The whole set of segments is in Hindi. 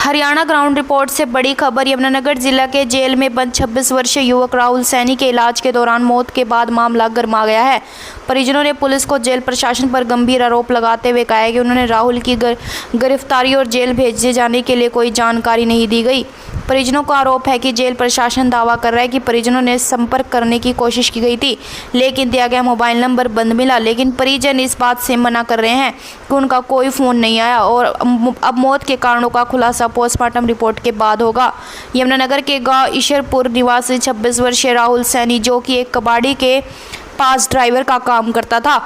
हरियाणा ग्राउंड रिपोर्ट से बड़ी खबर। यमुनानगर जिला के जेल में बंद 26 वर्षीय युवक राहुल सैनी के इलाज के दौरान मौत के बाद मामला गर्मा गया है। परिजनों ने पुलिस को जेल प्रशासन पर गंभीर आरोप लगाते हुए कहा है कि उन्होंने राहुल की गिरफ्तारी और जेल भेजे जाने के लिए कोई जानकारी नहीं दी गई। परिजनों का आरोप है कि जेल प्रशासन दावा कर रहा है कि परिजनों ने संपर्क करने की कोशिश की गई थी, लेकिन दिया गया मोबाइल नंबर बंद मिला। लेकिन परिजन इस बात से मना कर रहे हैं कि उनका कोई फ़ोन नहीं आया और अब मौत के कारणों का खुलासा पोस्टमार्टम रिपोर्ट के बाद होगा। यमुनानगर के गांव ईश्वरपुर निवासी 26 वर्षीय राहुल सैनी, जो कि एक कबाड़ी के पास ड्राइवर का काम करता था,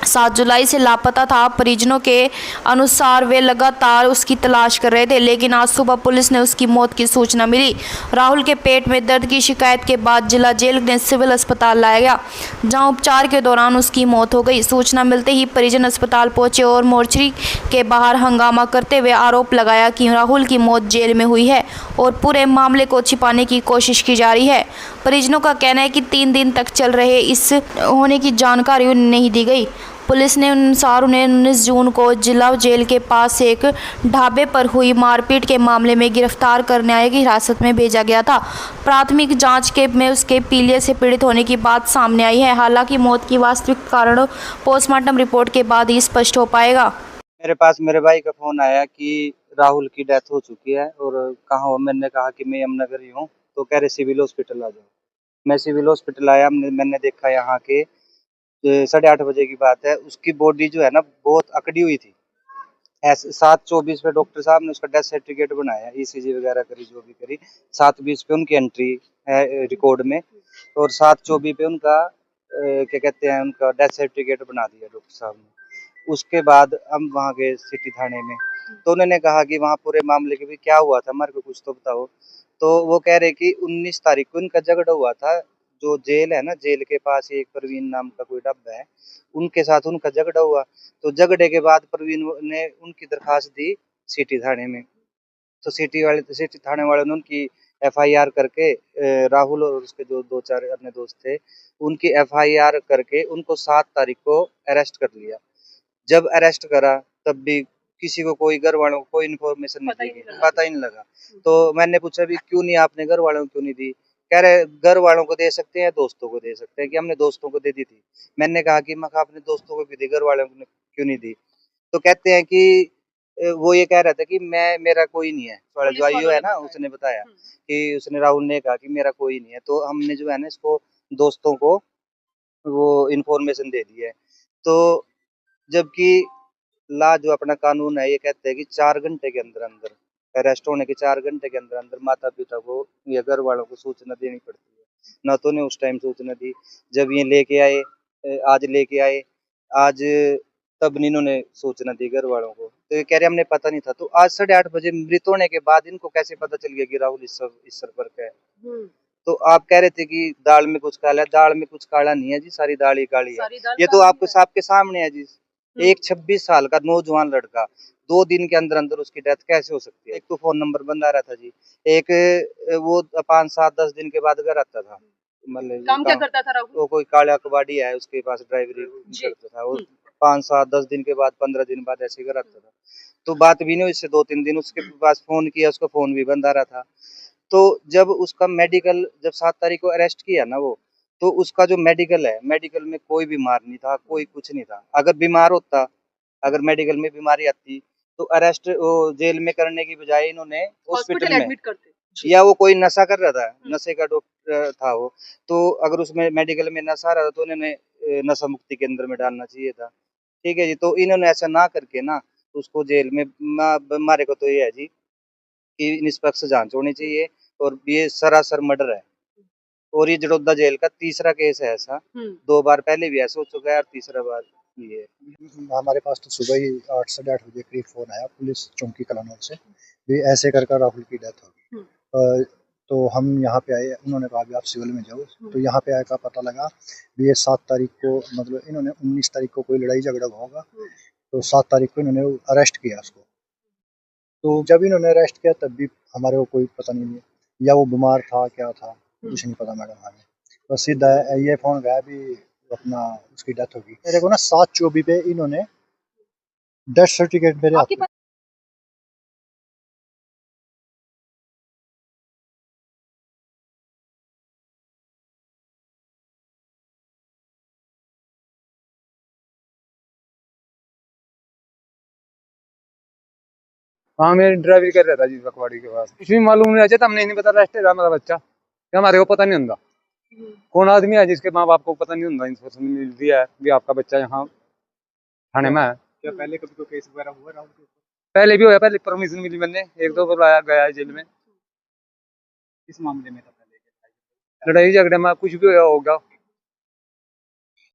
7 जुलाई से लापता था। परिजनों के अनुसार वे लगातार उसकी तलाश कर रहे थे, लेकिन आज सुबह पुलिस ने उसकी मौत की सूचना मिली। राहुल के पेट में दर्द की शिकायत के बाद जिला जेल ने सिविल अस्पताल लाया गया, जहां उपचार के दौरान उसकी मौत हो गई। सूचना मिलते ही परिजन अस्पताल पहुंचे और मोर्चरी के बाहर हंगामा करते हुए आरोप लगाया कि राहुल की मौत जेल में हुई है और पूरे मामले को छिपाने की कोशिश की जा रही है। परिजनों का कहना है कि 3 दिन तक चल रहे इस होने की जानकारी उन्हें नहीं दी गई। पुलिस ने अनुसार उन्हें 19 जून को जिला जेल के पास एक ढाबे पर हुई मारपीट के मामले में गिरफ्तार कर न्यायिक हिरासत में भेजा गया था। प्राथमिक जांच के में उसके पीलिया से पीड़ित होने की बात सामने आई है। हालांकि मौत की वास्तविक कारण पोस्टमार्टम रिपोर्ट के बाद ही स्पष्ट हो पाएगा। मेरे पास मेरे भाई का फोन आया कि राहुल की डेथ हो चुकी है और कहाँ हो। मैंने कहा कि मैं यमुनानगर ही हूँ, तो कह रहे सिविल हॉस्पिटल आ जाओ। मैं सिविल हॉस्पिटल आया, मैंने देखा यहाँ के 8:30 बजे की बात है। उसकी बॉडी जो है ना बहुत अकड़ी हुई थी। 7:24 पे डॉक्टर साहब ने उसका डेथ सर्टिफिकेट बनाया, ईसीजी वगैरह करी, जो भी करी। 7:20 पे उनकी एंट्री है रिकॉर्ड में और 7:24 पे उनका क्या कहते हैं, उनका डेथ सर्टिफिकेट बना दिया डॉक्टर साहब ने। उसके बाद हम वहाँ गए सिटी थाने में, तो उन्होंने कहा कि वहाँ पूरे मामले के भी क्या हुआ था, हमारे को कुछ तो बताओ। तो वो कह रहे कि 19 तारीख को इनका झगड़ा हुआ था। जो जेल है ना, जेल के पास एक प्रवीण नाम का कोई ढाबा है, उनके साथ उनका झगड़ा हुआ। तो झगड़े के बाद प्रवीण ने उनकी दरखास्त दी सिटी थाने में। तो सिटी थाने वाले ने उनकी एफआईआर करके राहुल और उसके जो 2-4 अन्य दोस्त थे, उनकी एफआईआर करके उनको 7 तारीख को अरेस्ट कर लिया। जब अरेस्ट करा तब भी किसी को, कोई घर वालों को कोई इन्फॉर्मेशन नहीं दी, पता ही नहीं लगा। तो मैंने पूछा भी क्यों नहीं, आपने घर वालों को क्यों नहीं दी? कह रहे घर वालों को दे सकते हैं, दोस्तों को दे सकते हैं, कि हमने दोस्तों को दे दी थी। मैंने कहा कि मैं अपने दोस्तों को भी दी, घर वालों को क्यों नहीं दी? तो कहते हैं कि वो ये कह रहा था कि मेरा कोई नहीं है। थोड़ा जो आईओ है ना, उसने बताया कि उसने, राहुल ने कहा कि मेरा कोई नहीं है। तो हमने जो है ना इसको दोस्तों को वो इन्फॉर्मेशन दे दी है। तो जबकि ला जो अपना कानून है, ये कहते हैं कि 4 घंटे के अंदर अंदर, अरेस्ट होने के 4 घंटे के अंदर अंदर माता पिता को या घर वालों को सूचना देनी पड़ती है। ना तो ने उस टाइम सूचना दी जब ये लेके आए, आज लेके आए, आज तब इन्होंने सूचना दी घर वालों को। तो ये कह रहे हमने पता नहीं था। तो आज 8:30 बजे मृत होने के बाद इनको कैसे पता चल गया कि राहुल इस सर पर का है? तो आप कह रहे थे कि दाल में कुछ काला है। दाल में कुछ काला नहीं है जी, सारी दाल ही काली है। ये तो आपको आपके सामने है जी। एक 26 साल का नौजवान लड़का, 2 दिन के अंदर अंदर उसकी डेथ कैसे हो सकती है? एक तो फोन नंबर बंद आ रहा था जी, एक वो 5, 7, 10 दिन के बाद घर आता था। मतलब काम क्या करता था राहुल? वो कोई काला कबाड़ी है, उसके पास ड्राइवरी करता था। वो 5, 7, 10 दिन के बाद, 15 दिन बाद ऐसे घर आता था। तो बात भी नहीं हुई इससे 2-3 दिन। उसके पास फोन किया, उसका फोन भी बंद आ रहा था। तो जब उसका मेडिकल, जब 7 तारीख को अरेस्ट किया ना वो, तो उसका जो मेडिकल है, मेडिकल में कोई बीमार नहीं था, कोई कुछ नहीं था। अगर बीमार होता, अगर मेडिकल में बीमारी आती, तो अरेस्ट वो जेल में करने की बजाय इन्होंने हॉस्पिटल में एडमिट करते। या वो कोई नशा कर रहा था, नशे का डॉक्टर था वो, तो अगर उसमें मेडिकल में नशा रहा था तो उन्होंने नशा मुक्ति केंद्र में डालना चाहिए था। ठीक है जी। तो इन्होंने ऐसा ना करके ना उसको जेल में, हमारे को तो ये है जी कि निष्पक्ष जांच होनी चाहिए। और ये सरासर मर्डर है और ये जड़ोदा जेल का तीसरा केस है ऐसा। 2 बार पहले भी ऐसा हो चुका है और तीसरा बार ये है। हमारे पास तो सुबह ही 8 साढ़े 8 बजे करीब फोन आया पुलिस चौकी कलानौर से, भी ऐसे कर राहुल की डेथ होगी। तो हम यहाँ पे आए, उन्होंने कहा भी आप सिविल में जाओ। तो यहाँ पे आए का पता लगा भी ये 7 तारीख को, मतलब इन्होंने 19 तारीख को कोई लड़ाई झगड़ा हुआ होगा, तो 7 तारीख को इन्होंने अरेस्ट किया उसको। तो जब इन्होंने अरेस्ट किया तब भी हमारे को कोई पता नहीं, या वो बीमार था, क्या था, कुछ नहीं पता मैडम हमें। बस सीधा ये फोन गया भी अपना उसकी डेथ होगी। मेरे को ना 7/24 पे इन्होंने डेथ सर्टिफिकेट मेरे हाथ हाँ मैं ड्राइवरी कर रहा था जी पकवाड़ी के पास, कुछ भी मालूम नहीं अच्छा, हमने नहीं पता रेस्टेड है हमारा बच्चा, क्या हमारे को पता नहीं होता कौन आदमी है जिसके माँ बाप को पता नहीं होता, इन्फॉर्मेशन मिलती है कि आपका बच्चा यहाँ थाने में है। क्या पहले कभी कोई केस वगैरह हुआ राहुल के ऊपर? पहले भी होया, पहले परमिशन मिली मैंने, एक दो बार आया गया है जेल में। किस मामले में था पहले? लड़ाई झगड़े में कुछ भी होया होगा,